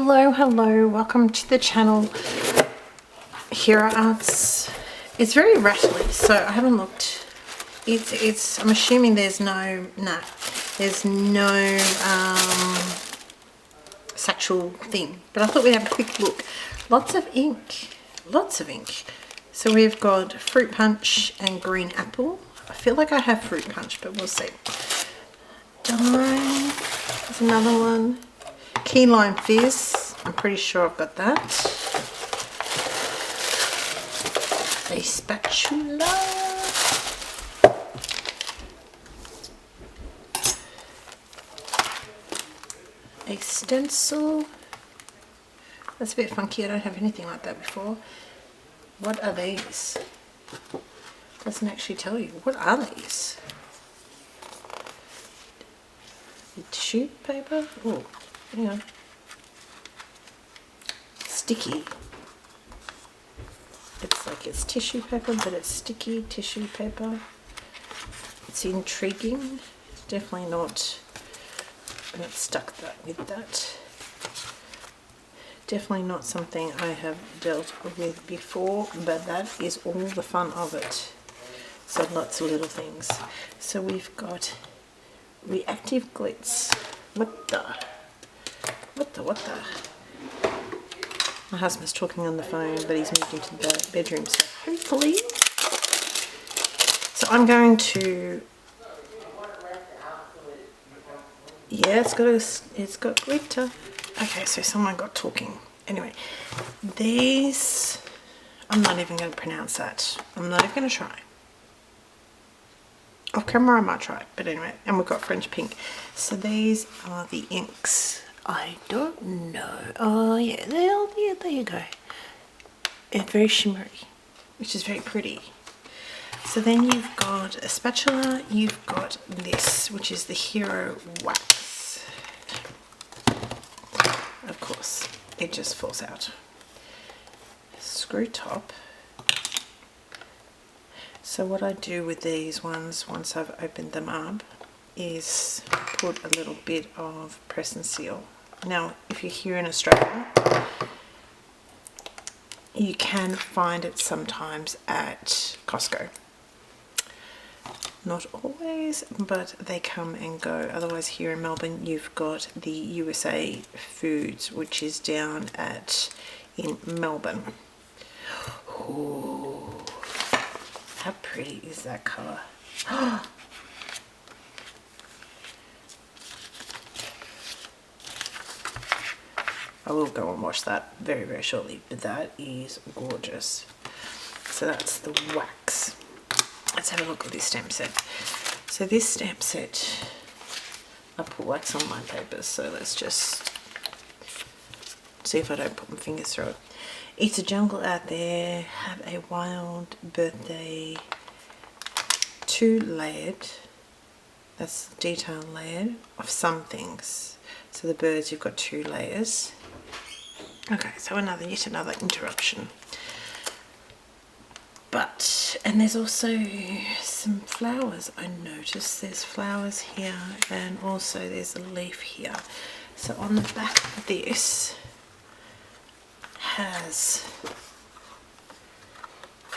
Hello, welcome to the channel. Hero Arts. It's very rattly, so I haven't looked. I'm assuming there's no satchel thing, but I thought we'd have a quick look. Lots of ink. So we've got fruit punch and green apple. I feel like I have fruit punch, but we'll see. Dime. There's another one. Key lime fizz. I'm pretty sure I've got that. A spatula. A stencil. That's a bit funky. I don't have anything like that before. What are these? Doesn't actually tell you. What are these? Tissue paper? Oh, hang on. Sticky. It's like it's tissue paper, but it's sticky tissue paper. It's intriguing. It's definitely not. I'm not stuck with that. Definitely not something I have dealt with before, but that is all the fun of it. So lots of little things. So we've got reactive glitz. What the? My husband's talking on the phone, but he's moved into the bedroom, so hopefully. So I'm going to. Yeah, it's got glitter. Okay, so someone got talking. Anyway, these. I'm not even going to pronounce that. I'm not even going to try. Off camera I might try, but anyway, and we've got French pink. So these are the inks. I don't know. Oh yeah, there you go. It's very shimmery, which is very pretty. So then you've got a spatula, you've got this, which is the Hero Wax. Of course, it just falls out. Screw top. So what I do with these ones, once I've opened them up, is put a little bit of press and seal. Now, if you're here in Australia, you can find it sometimes at Costco. Not always, but they come and go. Otherwise, here in Melbourne, you've got the USA Foods, which is down in Melbourne. Ooh. How pretty is that colour? I will go and wash that very, very shortly, but that is gorgeous. So that's the wax. Let's have a look at this stamp set. So this stamp set, I put wax on my papers, so let's just see if I don't put my fingers through it. It's a jungle out there, have a wild birthday, 2 layered, that's detail layered of some things. So the birds, you've got 2 layers. Okay, so yet another interruption. And there's also some flowers. I noticed there's flowers here, and also there's a leaf here. So on the back of this has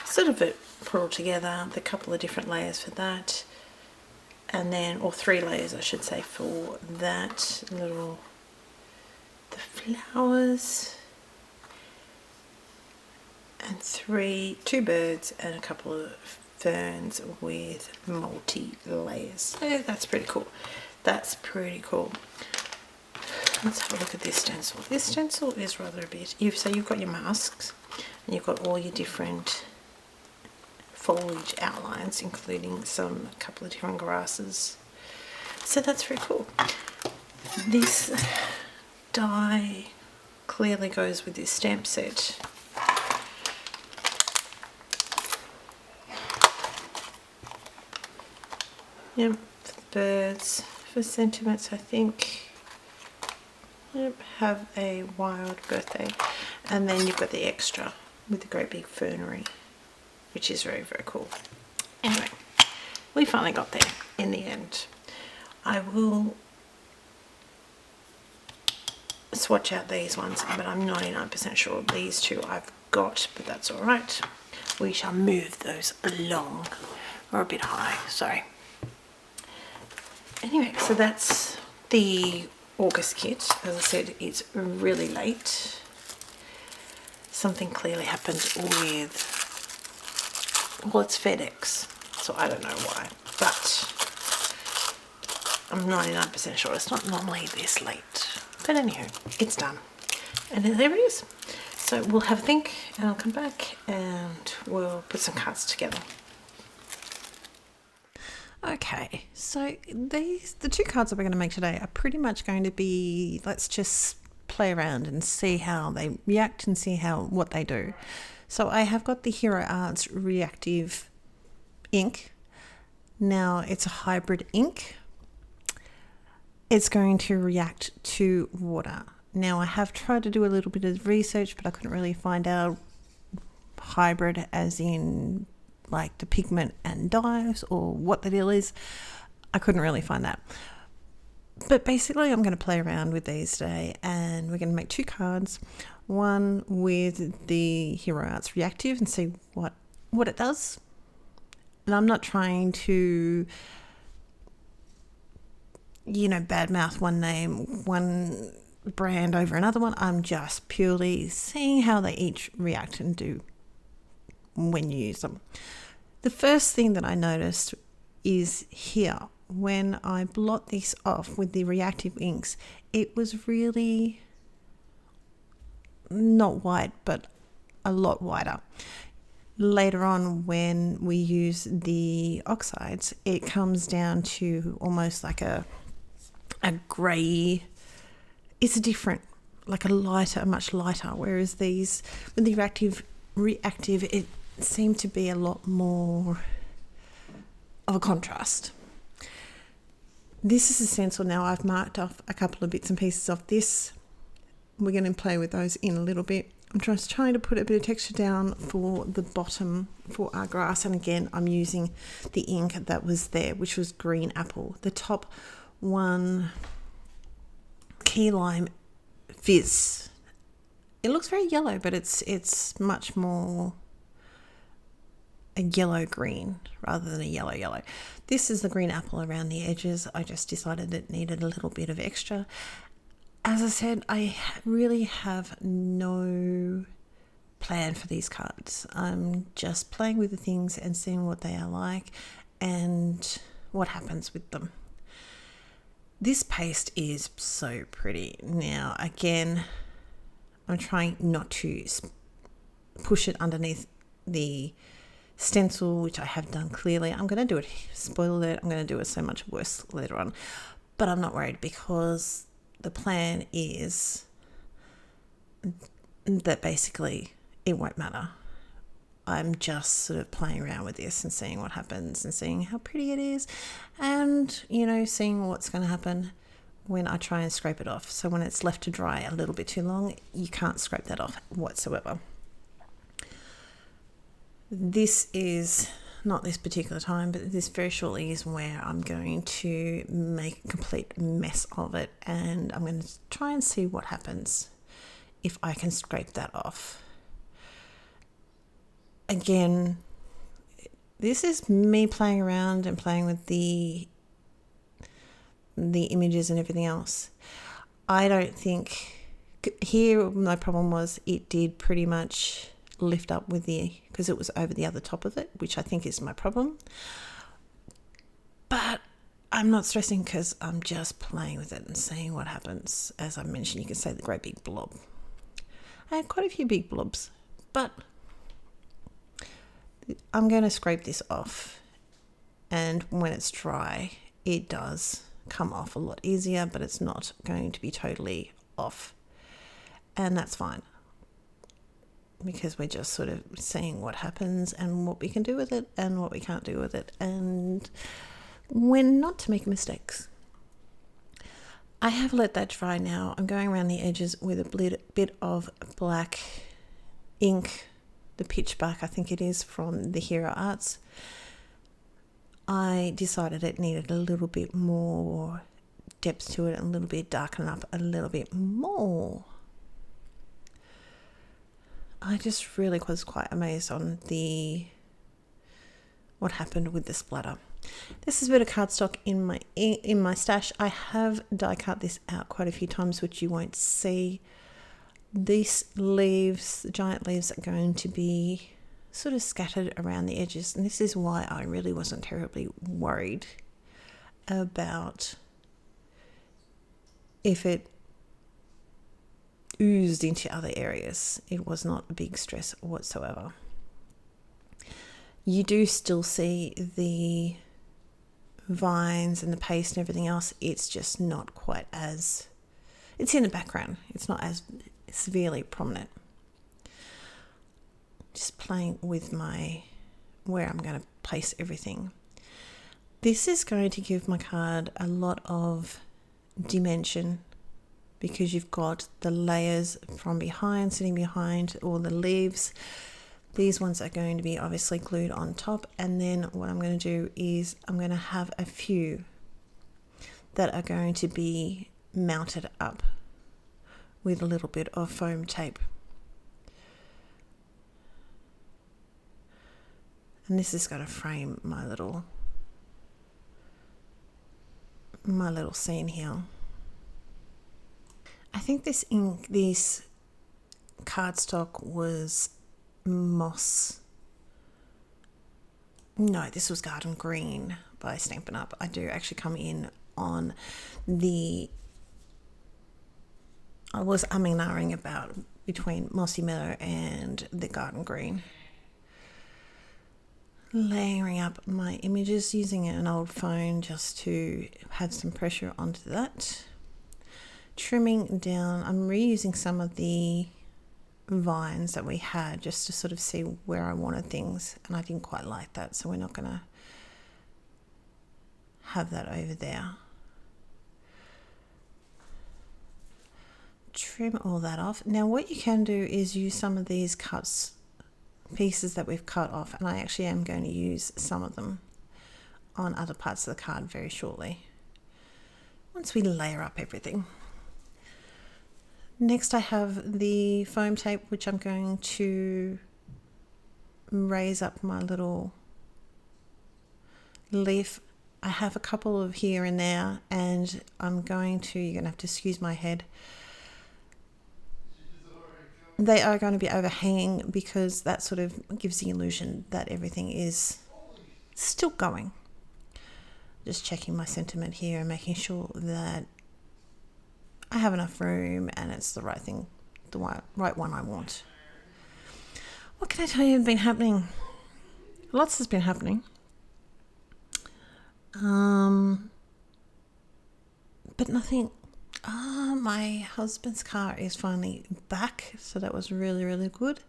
sort of it pulled together, the couple of different layers for that, and then, or 3 layers I should say, for that the flowers, and 2 birds and a couple of ferns with multi-layers. So that's pretty cool. Let's have a look at this stencil. This stencil is rather a bit. So you've got your masks, and you've got all your different foliage outlines, including a couple of different grasses. So that's very cool. This die clearly goes with this stamp set. Yep, birds for sentiments, I think. Yep, have a wild birthday. And then you've got the extra with the great big fernery, which is very, very cool. Anyway, we finally got there in the end. I will swatch out these ones, but I'm 99% sure these two I've got, but that's all right. We shall move those along, or a bit high, sorry. Anyway, so that's the August kit. As I said, it's really late. Something clearly happened with, well, it's FedEx, so I don't know why, but I'm 99% sure it's not normally this late. But anywho, it's done. And then there it is. So we'll have a think and I'll come back and we'll put some cards together. Okay, so the two cards that we're going to make today are pretty much going to be, let's just play around and see how they react and see what they do. So I have got the Hero Arts Reactive ink. Now it's a hybrid ink. It's going to react to water. Now I have tried to do a little bit of research, but I couldn't really find out hybrid as in like the pigment and dyes or what the deal is. I couldn't really find that. But basically I'm going to play around with these today and we're going to make two cards. One with the Hero Arts Reactive and see what it does. And I'm not trying to, badmouth one name, one brand over another one. I'm just purely seeing how they each react and do when you use them. The first thing that I noticed is here, when I blot this off with the reactive inks, it was really not white, but a lot whiter. Later on, when we use the oxides, it comes down to almost like a grey. It's a different, like a much lighter, whereas these, with the reactive, it seemed to be a lot more of a contrast. This is a stencil now. I've marked off a couple of bits and pieces of this. We're going to play with those in a little bit. I'm just trying to put a bit of texture down for the bottom for our grass, and again I'm using the ink that was there, which was Green Apple. The top one, Key Lime Fizz. It looks very yellow, but it's much more a yellow green rather than a yellow. This is the Green Apple around the edges. I just decided it needed a little bit of extra. As I said, I really have no plan for these cards. I'm just playing with the things and seeing what they are like and what happens with them. This paste is so pretty. Now, again, I'm trying not to push it underneath the stencil, which I have done clearly. I'm going to do it, spoil it. I'm going to do it so much worse later on. But I'm not worried because the plan is that basically it won't matter. I'm just sort of playing around with this and seeing what happens and seeing how pretty it is and, seeing what's going to happen when I try and scrape it off. So when it's left to dry a little bit too long, you can't scrape that off whatsoever. This is not this particular time, but this very shortly is where I'm going to make a complete mess of it, and I'm going to try and see what happens if I can scrape that off. Again, this is me playing around and playing with the images and everything else. I don't think here my problem was it did pretty much lift up with because it was over the other top of it, which I think is my problem. But I'm not stressing because I'm just playing with it and seeing what happens. As I mentioned, you can say the great big blob. I had quite a few big blobs, but I'm going to scrape this off, and when it's dry it does come off a lot easier, but it's not going to be totally off, and that's fine because we're just sort of seeing what happens and what we can do with it and what we can't do with it, and when not to make mistakes. I have let that dry now. I'm going around the edges with a bit of black ink, the Pitch Black, I think it is, from the Hero Arts. I decided it needed a little bit more depth to it a little bit, darken up a little bit more. I just really was quite amazed on what happened with the splatter. This is a bit of cardstock in my stash. I have die cut this out quite a few times, which you won't see. These leaves, the giant leaves, are going to be sort of scattered around the edges, and this is why I really wasn't terribly worried about if it oozed into other areas. It was not a big stress whatsoever. You do still see the vines and the paste and everything else. It's just not quite as, it's in the background. It's not as severely prominent. Just playing with where I'm going to place everything. This is going to give my card a lot of dimension because you've got the layers from behind, sitting behind all the leaves. These ones are going to be obviously glued on top, and then what I'm going to do is I'm going to have a few that are going to be mounted up with a little bit of foam tape. And this is going to frame my little scene here. I think this cardstock was moss. No, this was Garden Green by Stampin' Up. I do actually come in on I was umming and ahhing about between Mossy Meadow and the Garden Green. Layering up my images using an old phone just to have some pressure onto that. Trimming down, I'm reusing some of the vines that we had just to sort of see where I wanted things, and I didn't quite like that, so we're not going to have that over there. Trim all that off. Now what you can do is use some of these pieces that we've cut off, and I actually am going to use some of them on other parts of the card very shortly once we layer up everything. Next I have the foam tape, which I'm going to raise up my little leaf. I have a couple of here and there, and you're going to have to excuse my head. They are going to be overhanging because that sort of gives the illusion that everything is still going. Just checking my sentiment here and making sure that I have enough room and it's the right thing, the right one I want. What can I tell you has been happening? Lots has been happening. But nothing. My husband's car is finally back, so that was really, really good.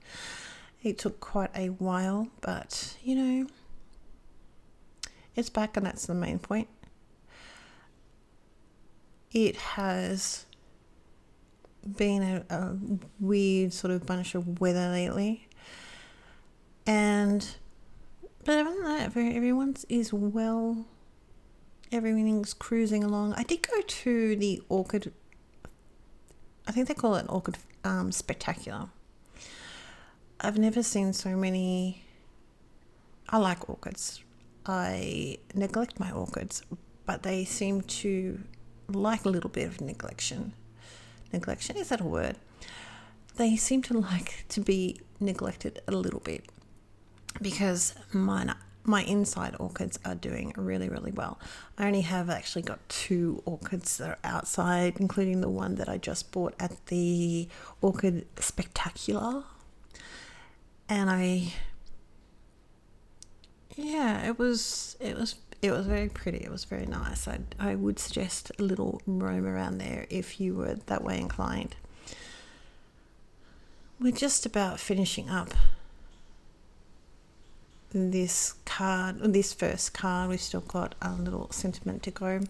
It took quite a while, but it's back, and that's the main point. It has been a weird sort of bunch of weather lately, but other than that, everyone's is well. Everything's cruising along. I did go to the Orchid, I think they call it an Orchid Spectacular. I've never seen so many. I like orchids. I neglect my orchids, but they seem to like a little bit of neglection. Neglection, is that a word? They seem to like to be neglected a little bit because my inside orchids are doing really, really well. I only have actually got 2 orchids that are outside, including the one that I just bought at the Orchid Spectacular. And it was very pretty. It was very nice. I would suggest a little roam around there if you were that way inclined. We're just about finishing up this first card. We've still got a little sentiment to go.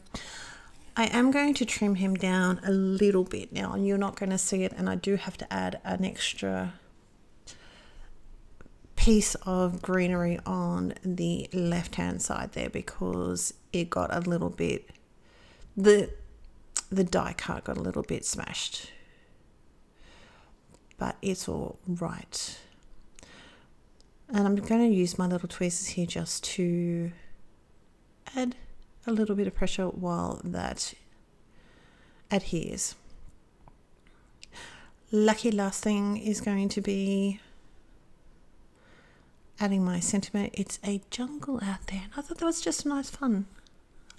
I am going to trim him down a little bit now, and you're not going to see it, and I do have to add an extra piece of greenery on the left hand side there because it got a little bit, the the die cut got a little bit smashed, but it's all right. And I'm going to use my little tweezers here just to add a little bit of pressure while that adheres. Lucky last thing is going to be adding my sentiment. It's a jungle out there, and I thought that was just nice fun.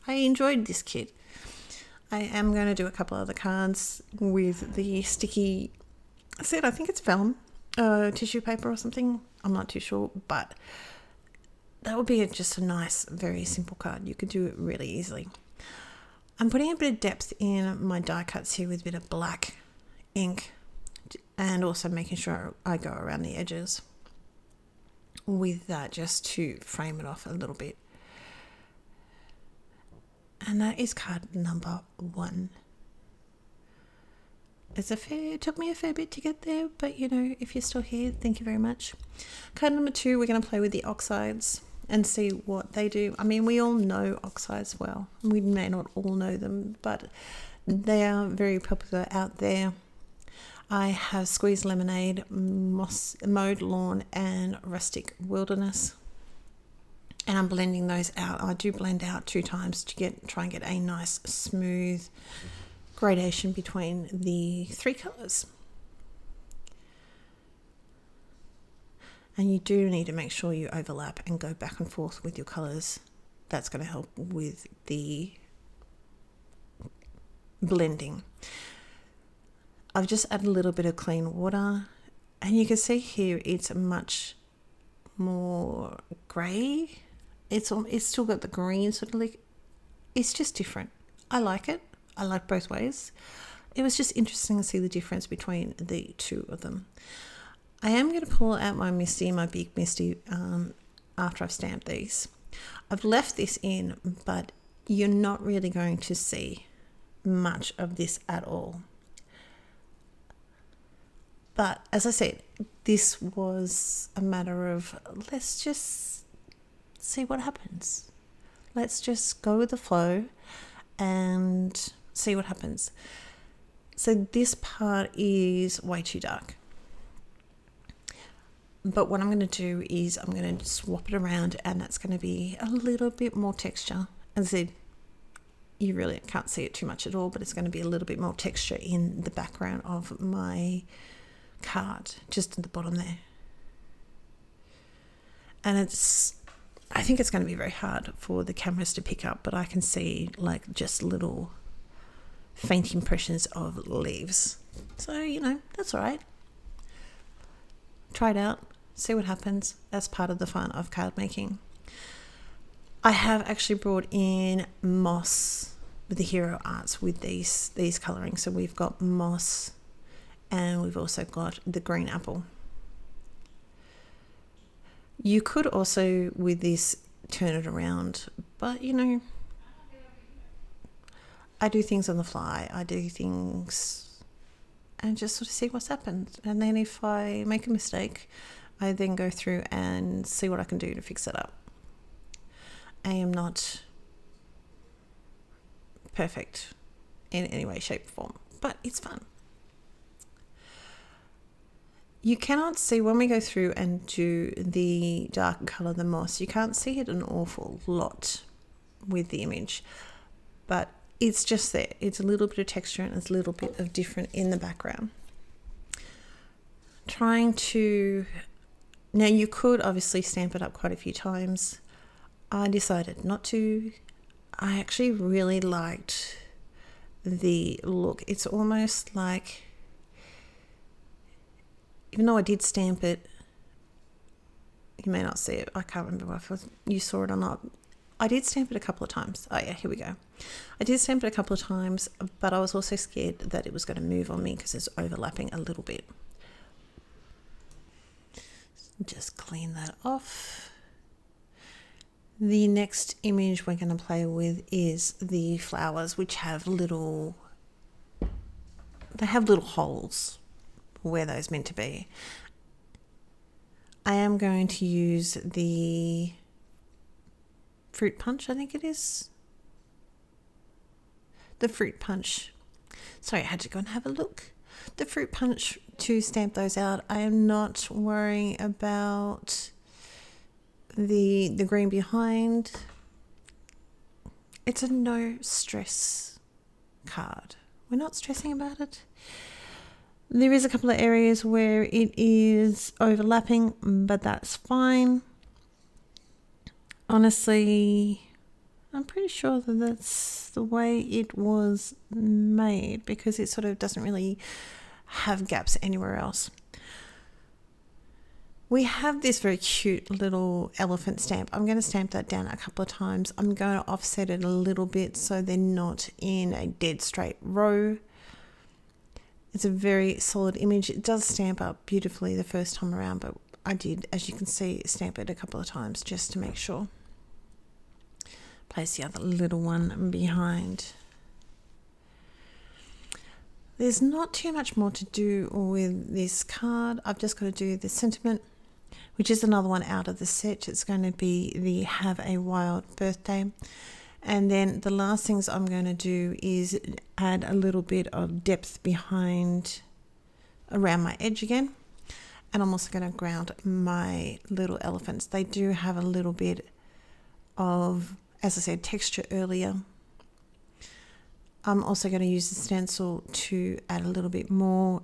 I enjoyed this kit. I am going to do a couple other cards with the sticky set. I think it's vellum, tissue paper or something. I'm not too sure, but that would be just a nice, very simple card. You could do it really easily. I'm putting a bit of depth in my die cuts here with a bit of black ink, and also making sure I go around the edges with that just to frame it off a little bit. And that is card number 1. It took me a fair bit to get there, but if you're still here, thank you very much. Card number 2, we're going to play with the oxides and see what they do. I mean, we all know oxides well. We may not all know them, but they are very popular out there. I have Squeezed Lemonade, Mowed Lawn, and Rustic Wilderness. And I'm blending those out. I do blend out 2 times to try and get a nice smooth gradation between the 3 colours. And you do need to make sure you overlap and go back and forth with your colours. That's going to help with the blending. I've just added a little bit of clean water, and you can see here it's much more grey. It's still got the green sort of it's just different. I like it. I like both ways. It was just interesting to see the difference between the 2 of them. I am going to pull out my big Misty, after I've stamped these. I've left this in, but you're not really going to see much of this at all. But as I said, this was a matter of let's just see what happens. Let's just go with the flow and see what happens. So this part is way too dark. But what I'm going to do is I'm going to swap it around, and that's going to be a little bit more texture. As I said, you really can't see it too much at all, but it's going to be a little bit more texture in the background of my card, just at the bottom there. And I think it's going to be very hard for the cameras to pick up, but I can see just little faint impressions of leaves. So, that's all right. Try it out, see what happens. That's part of the fun of card making. I have actually brought in moss with the Hero Arts with these colouring. So we've got moss, and we've also got the green apple. You could also, with this, turn it around, but I do things on the fly. I do things and just sort of see what's happened. And then if I make a mistake, I then go through and see what I can do to fix it up. I am not perfect in any way, shape, or form, but it's fun. You cannot see, when we go through and do the dark colour, the moss, you can't see it an awful lot with the image, but it's just there. It's a little bit of texture and it's a little bit of different in the background. Now you could obviously stamp it up quite a few times. I decided not to. I actually really liked the look. It's almost like, even though I did stamp it, you may not see it. I can't remember if you saw it or not. I did stamp it a couple of times. Oh yeah, here we go. I did stamp it a couple of times, but I was also scared that it was going to move on me because it's overlapping a little bit. Just clean that off. The next image we're going to play with is the flowers, which have little holes where those meant to be. I am going to use the Fruit Punch, I think it is. The Fruit Punch Sorry, I had to go and have a look. The fruit punch to stamp those out. I am not worrying about the green behind. It's a no stress card. We're not stressing about it. There is a couple of areas where it is overlapping, but that's fine. Honestly, I'm pretty sure that that's the way it was made, because it sort of doesn't really have gaps anywhere else. We have this very cute little elephant stamp. I'm going to stamp that down a couple of times. I'm going to offset it a little bit so they're not in a dead straight row. It's a very solid image. It does stamp up beautifully the first time around, but I did, as you can see, stamp it a couple of times just to make sure. Place the other little one behind. There's not too much more to do with this card. I've just got to do the sentiment, which is another one out of the set. It's going to be the Have a Wild Birthday. And then the last things I'm going to do is add a little bit of depth behind around my edge again. And I'm also going to ground my little elephants. They do have a little bit of, as I said, texture earlier. I'm also going to use the stencil to add a little bit more.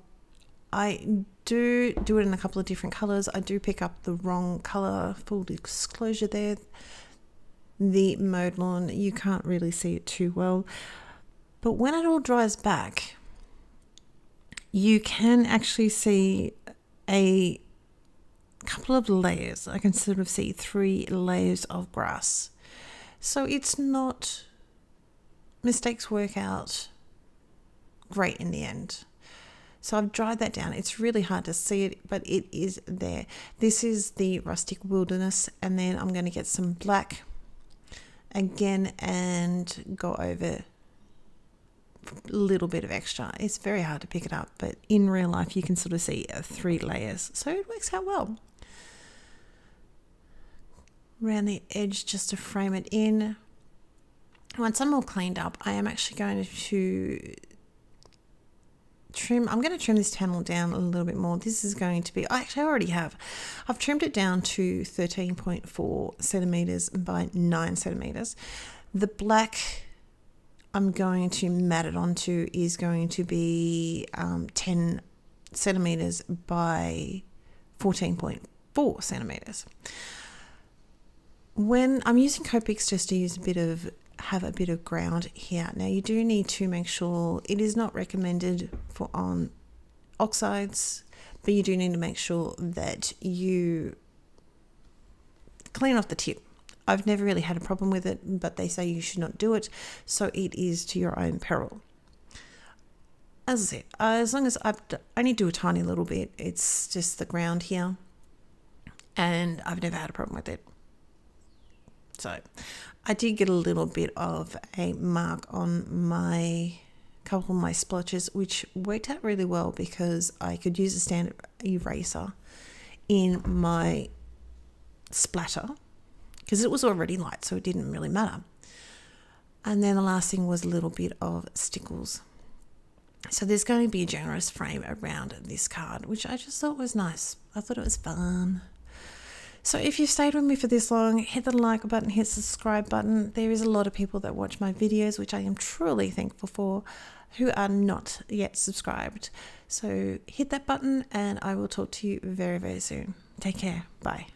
I do it in a couple of different colors. I do pick up the wrong color, full disclosure there. The Mowed Lawn, you can't really see it too well. But when it all dries back, you can actually see a couple of layers. I can sort of see 3 layers of grass. So it's not, mistakes work out great in the end. So I've dried that down. It's really hard to see it, but it is there. This is the Rustic Wilderness, and then I'm going to get some black again and go over a little bit of extra. It's very hard to pick it up, but in real life you can sort of see 3 layers, so it works out well. Around the edge just to frame it in. Once I'm all cleaned up, I am actually going to trim. I'm going to trim this panel down a little bit more. This is going to be, actually I already have. I've trimmed it down to 13.4 centimeters by 9 centimeters. The black I'm going to mat it onto is going to be 10 centimeters by 14.4 centimeters. When I'm using Copics just to use have a bit of ground here. Now you do need to make sure, it is not recommended for on oxides, but you do need to make sure that you clean off the tip. I've never really had a problem with it, but they say you should not do it, so it is to your own peril. As I said, as long as I only do a tiny little bit, it's just the ground here, and I've never had a problem with it. So I did get a little bit of a mark on my couple of my splotches, which worked out really well because I could use a standard eraser in my splatter because it was already light, so it didn't really matter. And then the last thing was a little bit of stickles. So there's going to be a generous frame around this card, which I just thought was nice. I thought it was fun. So if you've stayed with me for this long, hit the like button, hit the subscribe button. There is a lot of people that watch my videos, which I am truly thankful for, who are not yet subscribed. So hit that button and I will talk to you very, very soon. Take care. Bye.